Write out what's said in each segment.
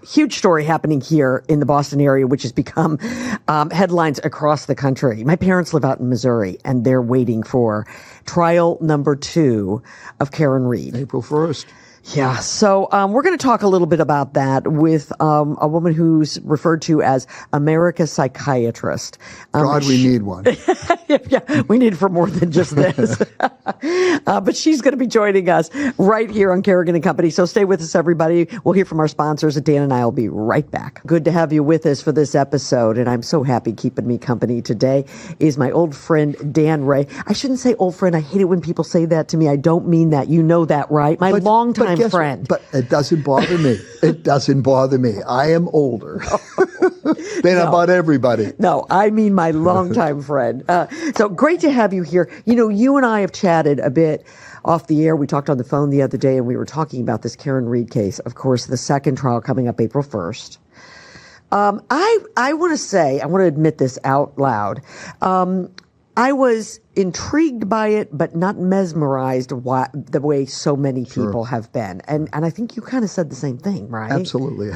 huge story happening here in the Boston area, which has become headlines across the country. My parents live out in Missouri, and they're waiting for trial number 2 of Karen Read. April 1st. Yeah, so we're going to talk a little bit about that with a woman who's referred to as America's psychiatrist. God, we need one. Yeah, we need it for more than just this. But she's going to be joining us right here on Carrigan & Company. So stay with us, everybody. We'll hear from our sponsors. Dan and I will be right back. Good to have you with us for this episode. And I'm so happy keeping me company today is my old friend, Dan Ray. I shouldn't say old friend. I hate it when people say that to me. I don't mean that. You know that, right? My longtime friend. But it doesn't bother me. It doesn't bother me. I am older than about everybody. No, I mean my longtime friend. So great to have you here. You know, you and I have chatted a bit off the air. We talked on the phone the other day, and we were talking about this Karen Read case. Of course, the second trial coming up April 1st. I want to admit this out loud. I was intrigued by it, but not mesmerized the way so many people have been. And I think you kind of said the same thing, right? Absolutely.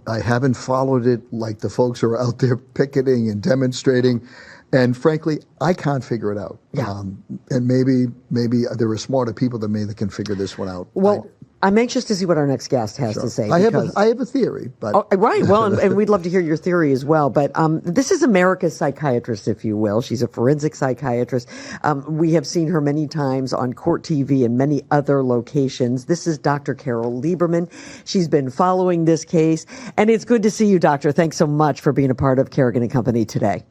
I haven't followed it like the folks who are out there picketing and demonstrating. And frankly, I can't figure it out. Yeah. And maybe there are smarter people than me that can figure this one out. Well, I'm anxious to see what our next guest has to say. I have a theory. But right. Well, and we'd love to hear your theory as well. But this is America's psychiatrist, if you will. She's a forensic psychiatrist. We have seen her many times on Court TV and many other locations. This is Dr. Carol Lieberman. She's been following this case. And it's good to see you, Doctor. Thanks so much for being a part of Carrigan & Company today.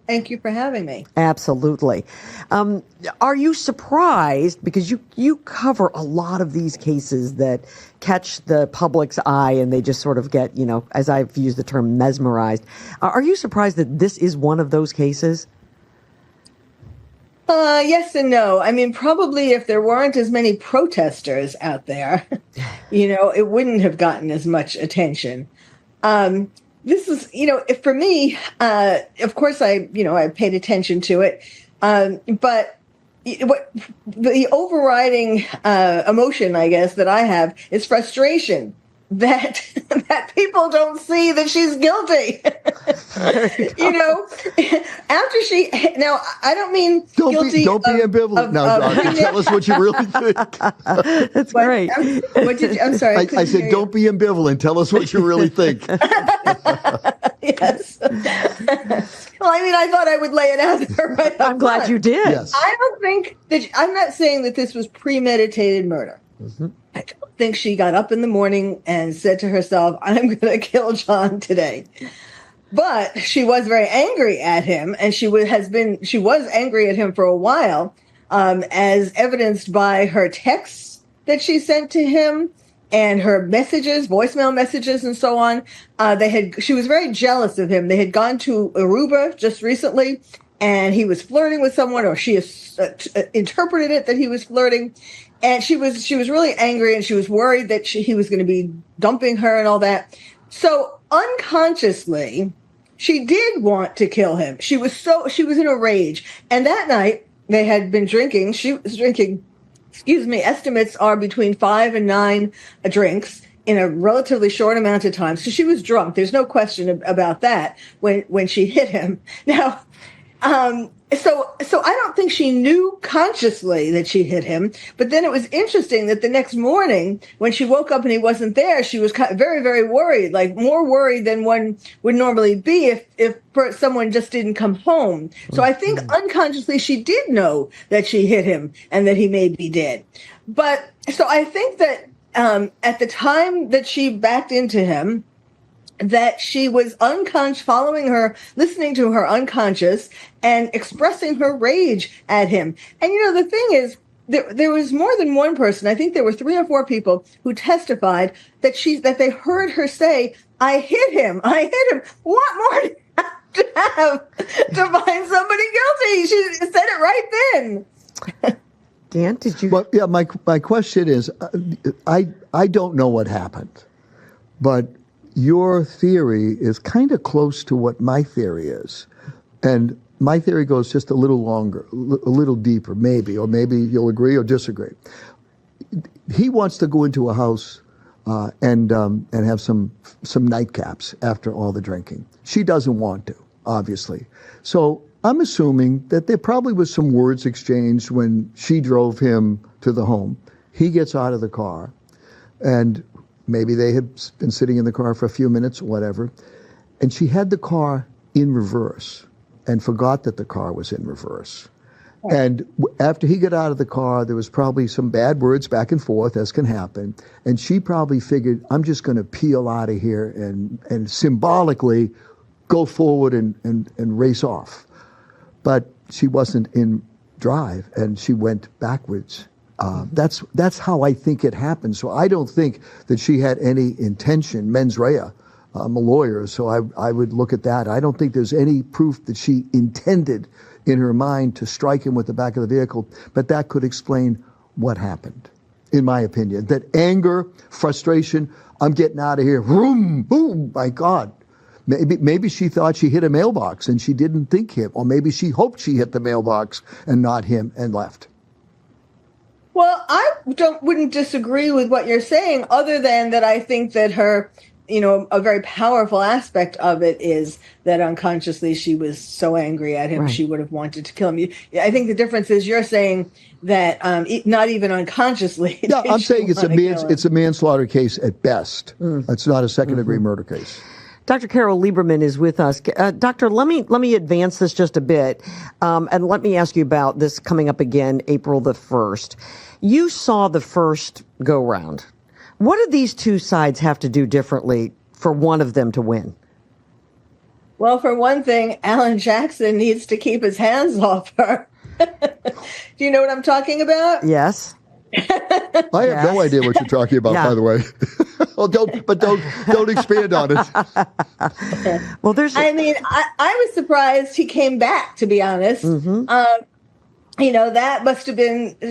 Thank you for having me. Absolutely. Are you surprised, because you cover a lot of these cases that catch the public's eye and they just sort of get, as I've used the term, mesmerized. Are you surprised that this is one of those cases? Yes and no. I mean, probably if there weren't as many protesters out there, it wouldn't have gotten as much attention. This is, for me, of course, I paid attention to it. But what the overriding emotion, I guess, that I have is frustration that people don't see that she's guilty. After now I don't mean guilty. Don't be ambivalent. Tell us what you really think. That's great. I'm sorry. I said, don't be ambivalent. Tell us what you really think. Yes. Well, I mean, I thought I would lay it out there right up I'm glad front. you did. Yes. I don't think that I'm not saying that this was premeditated murder. Mm-hmm. I don't think she got up in the morning and said to herself, I'm going to kill John today. But she was very angry at him, and she was angry at him for a while, as evidenced by her texts that she sent to him and her messages, voicemail messages, and so on. She was very jealous of him. They had gone to Aruba just recently, and he was flirting with someone, or she interpreted it that he was flirting. And she was really angry, and she was worried that he was going to be dumping her and all that. So unconsciously, she did want to kill him. She was in a rage. And that night they had been drinking. She was drinking, estimates are between 5 and 9 drinks in a relatively short amount of time. So she was drunk. There's no question about that when she hit him. Now, so I don't think she knew consciously that she hit him. But then it was interesting that the next morning when she woke up and he wasn't there, she was very, very worried, like more worried than one would normally be if someone just didn't come home. So I think unconsciously she did know that she hit him and that he may be dead. But so I think that at the time that she backed into him, that she was unconscious, listening to her unconscious and expressing her rage at him. And, the thing is, there was more than one person. I think there were 3 or 4 people who testified that they heard her say, I hit him. What more do you have to have to find somebody guilty? She said it right then. Dan, did you? Well, yeah, my question is, I don't know what happened, but your theory is kind of close to what my theory is. And my theory goes just a little longer, a little deeper, maybe, or maybe you'll agree or disagree. He wants to go into a house and have some nightcaps after all the drinking. She doesn't want to, obviously. So I'm assuming that there probably was some words exchanged when she drove him to the home. He gets out of the car, and maybe they had been sitting in the car for a few minutes or whatever, and she had the car in reverse and forgot that the car was in reverse. And after he got out of the car, there was probably some bad words back and forth, as can happen. And she probably figured, I'm just going to peel out of here and symbolically go forward and race off. But she wasn't in drive, and she went backwards. That's how I think it happened. So I don't think that she had any intention, mens rea. I'm a lawyer, so I would look at that. I don't think there's any proof that she intended in her mind to strike him with the back of the vehicle, but that could explain what happened, in my opinion. That anger, frustration, I'm getting out of here, vroom, boom, my God. Maybe she thought she hit a mailbox and she didn't think him, or maybe she hoped she hit the mailbox and not him and left. Well, I wouldn't disagree with what you're saying, other than that I think that her, a very powerful aspect of it is that unconsciously she was so angry at him, she would have wanted to kill him. I think the difference is you're saying that not even unconsciously. Yeah, I'm saying it's a manslaughter case at best. It's not a second-degree murder case. Dr. Carol Lieberman is with us. Doctor, let me advance this just a bit, and let me ask you about this coming up again, April the 1st. You saw the first go-round. What do these two sides have to do differently for one of them to win? Well, for one thing, Alan Jackson needs to keep his hands off her. Do you know what I'm talking about? Yes. I have no idea what you're talking about, by the way. Well, don't expand on it. Well, I was surprised he came back, to be honest. That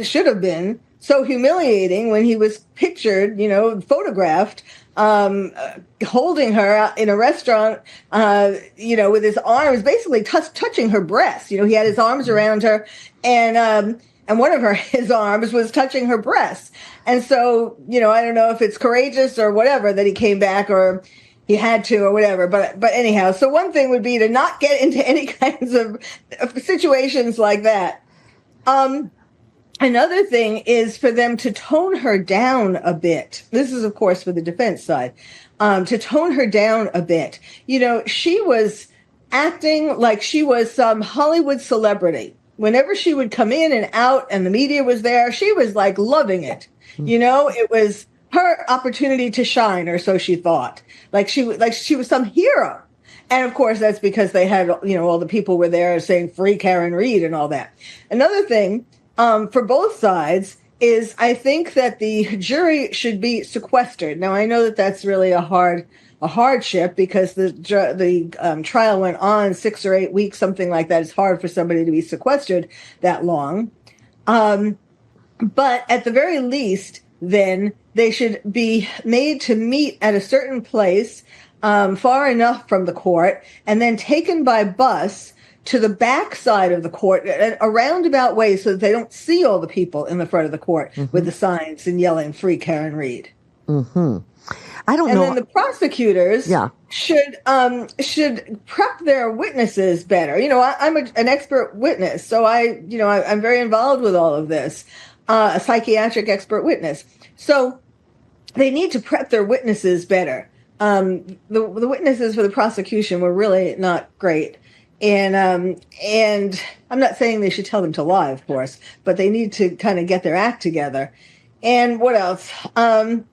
should have been so humiliating when he was pictured, photographed, holding her in a restaurant, with his arms basically touching her breast. He had his arms around her, and one of his arms was touching her breast. And so, I don't know if it's courageous or whatever that he came back, or he had to, or whatever. But anyhow, so one thing would be to not get into any kinds of situations like that. Another thing is for them to tone her down a bit. This is, of course, for the defense side, to tone her down a bit. She was acting like she was some Hollywood celebrity. Whenever she would come in and out and the media was there, she was like loving it. It was her opportunity to shine, or so she thought. Like she was some hero. And of course, that's because they had, all the people were there saying free Karen Reed and all that. Another thing, for both sides is I think that the jury should be sequestered. Now, I know that that's really a hardship because the trial went on 6 or 8 weeks, something like that. It's hard for somebody to be sequestered that long. But at the very least, then they should be made to meet at a certain place, far enough from the court, and then taken by bus to the back side of the court, a roundabout way, so that they don't see all the people in the front of the court with the signs and yelling "Free Karen Reed." I don't know. And then the prosecutors should prep their witnesses better. I'm an expert witness, so I'm very involved with all of this. A psychiatric expert witness, so they need to prep their witnesses better. The witnesses for the prosecution were really not great. And I'm not saying they should tell them to lie, of course, but they need to kind of get their act together. And what else? Those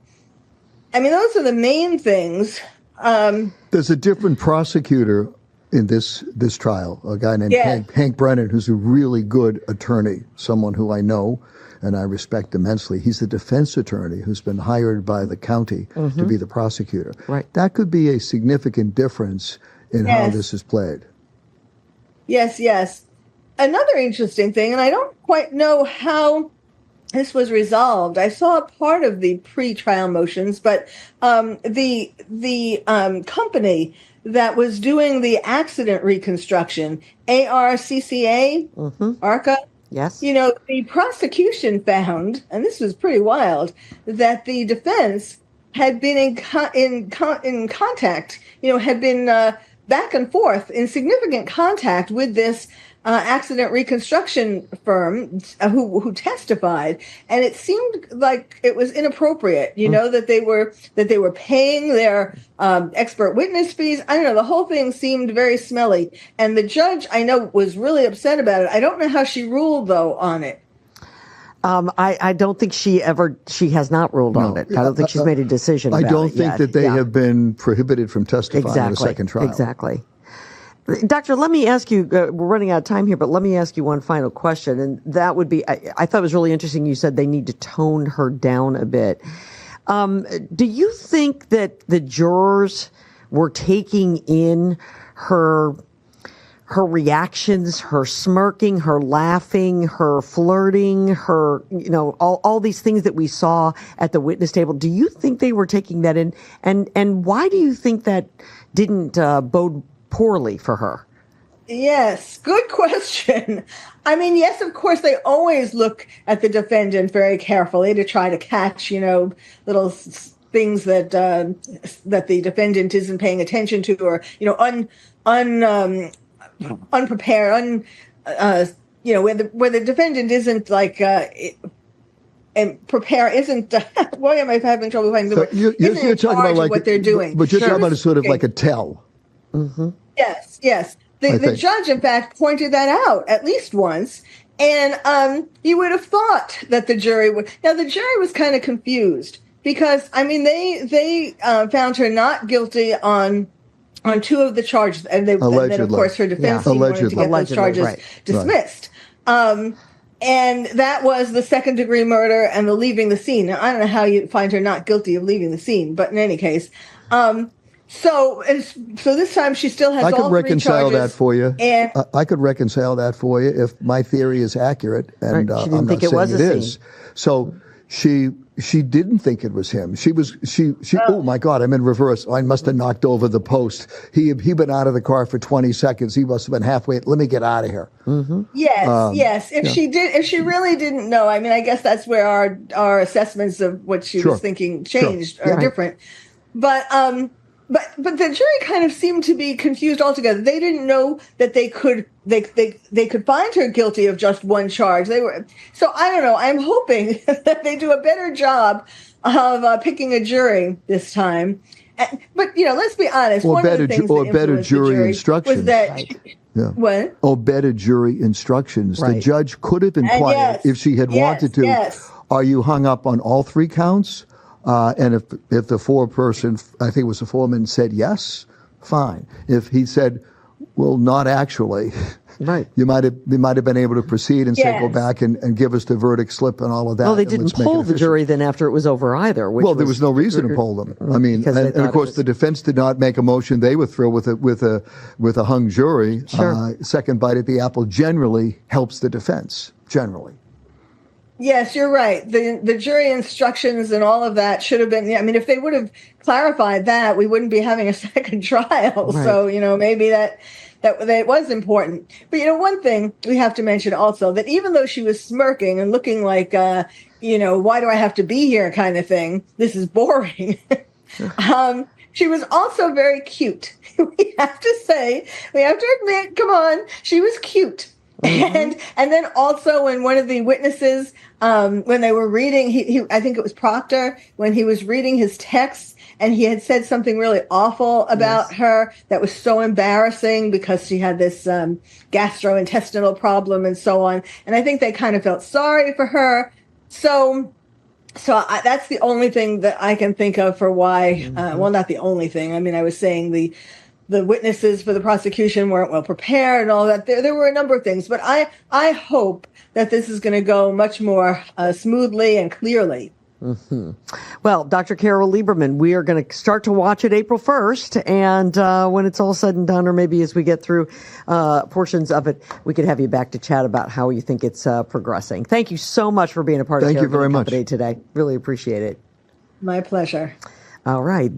are the main things. There's a different prosecutor in this trial, a guy named Hank Brennan, who's a really good attorney, someone who I know and I respect immensely. He's the defense attorney who's been hired by the county to be the prosecutor. Right. That could be a significant difference in how this is played. Yes. Another interesting thing, and I don't quite know how this was resolved. I saw part of the pre-trial motions, but the company that was doing the accident reconstruction, ARCCA, ARCA. Yes. The prosecution found, and this was pretty wild, that the defense had been in contact, had been back and forth in significant contact with this accident reconstruction firm who testified, and it seemed like it was inappropriate, that they were paying their expert witness fees. I don't know, the whole thing seemed very smelly, and the judge, I know, was really upset about it. I don't know how she ruled though on it. I don't think she has not ruled on it. I don't think she's made a decision about it. I don't think that they have been prohibited from testifying in a second trial. Exactly. Doctor, let me ask you, we're running out of time here, but let me ask you one final question. And that would be, I thought it was really interesting. You said they need to tone her down a bit. Do you think that the jurors were taking in her reactions, her smirking, her laughing, her flirting, her, all these things that we saw at the witness table? Do you think they were taking that in? And why do you think that didn't bode poorly for her? Yes, good question. I mean, yes, of course, they always look at the defendant very carefully to try to catch, little things that the defendant isn't paying attention to, or unprepared, where the defendant isn't like and prepare isn't. Why am I having trouble finding the word? You're talking about like what they're doing, but you're talking about a sort of like a tell. Mm-hmm. Yes. The judge, in fact, pointed that out at least once, and you would have thought that the jury would. Now, the jury was kind of confused because, I mean, they found her not guilty on two of the charges, and then, of course, her defense team wanted to get those charges dismissed. Right. And that was the second-degree murder and the leaving the scene. Now, I don't know how you find her not guilty of leaving the scene, but in any case. So this time she still has all three charges. I could reconcile that for you. And I could reconcile that for you if my theory is accurate, and she didn't think it was a scene. Is. So she didn't think it was him. She oh my God, I'm in reverse. I must have knocked over the post. He'd been out of the car for 20 seconds. He must have been halfway. Let me get out of here. Mm-hmm. Yes. If she really didn't know, I mean, I guess that's where our assessments of what she was thinking changed or different. But the jury kind of seemed to be confused altogether. They didn't know that they could find her guilty of just one charge. So I don't know. I'm hoping that they do a better job of picking a jury this time. But let's be honest. Better jury instructions. Was that what? Or better jury instructions. Right. The judge could have inquired if she had wanted to. Yes. Are you hung up on all three counts? And if the foreperson, I think it was the foreman, said yes, fine. If he said, well, not actually, right, you might have been able to proceed and say, go back and give us the verdict slip and all of that. Well, they didn't poll the jury then after it was over either. There was no reason to poll them. I mean, and of course the defense did not make a motion. They were thrilled with a hung jury. Sure. Second bite at the apple generally helps the defense, generally. Yes, you're right. The jury instructions and all of that should have been. I mean, if they would have clarified that, we wouldn't be having a second trial. Right. So maybe that was important. But one thing we have to mention also, that even though she was smirking and looking like why do I have to be here kind of thing, this is boring. She was also very cute. We have to admit, come on, she was cute. Mm-hmm. And then also when one of the witnesses, when they were reading, I think it was Proctor, when he was reading his text, and he had said something really awful about her that was so embarrassing because she had this gastrointestinal problem and so on. And I think they kind of felt sorry for her. So that's the only thing that I can think of for why. Well, not the only thing. I mean, I was saying the witnesses for the prosecution weren't well prepared and all that. There were a number of things, but I hope that this is going to go much more smoothly and clearly. Mm-hmm. Well, Dr. Carol Lieberman, we are going to start to watch it April 1st, and when it's all said and done, or maybe as we get through portions of it, we could have you back to chat about how you think it's progressing. Thank you so much for being a part of Carrigan Company today. Really appreciate it. My pleasure. All right.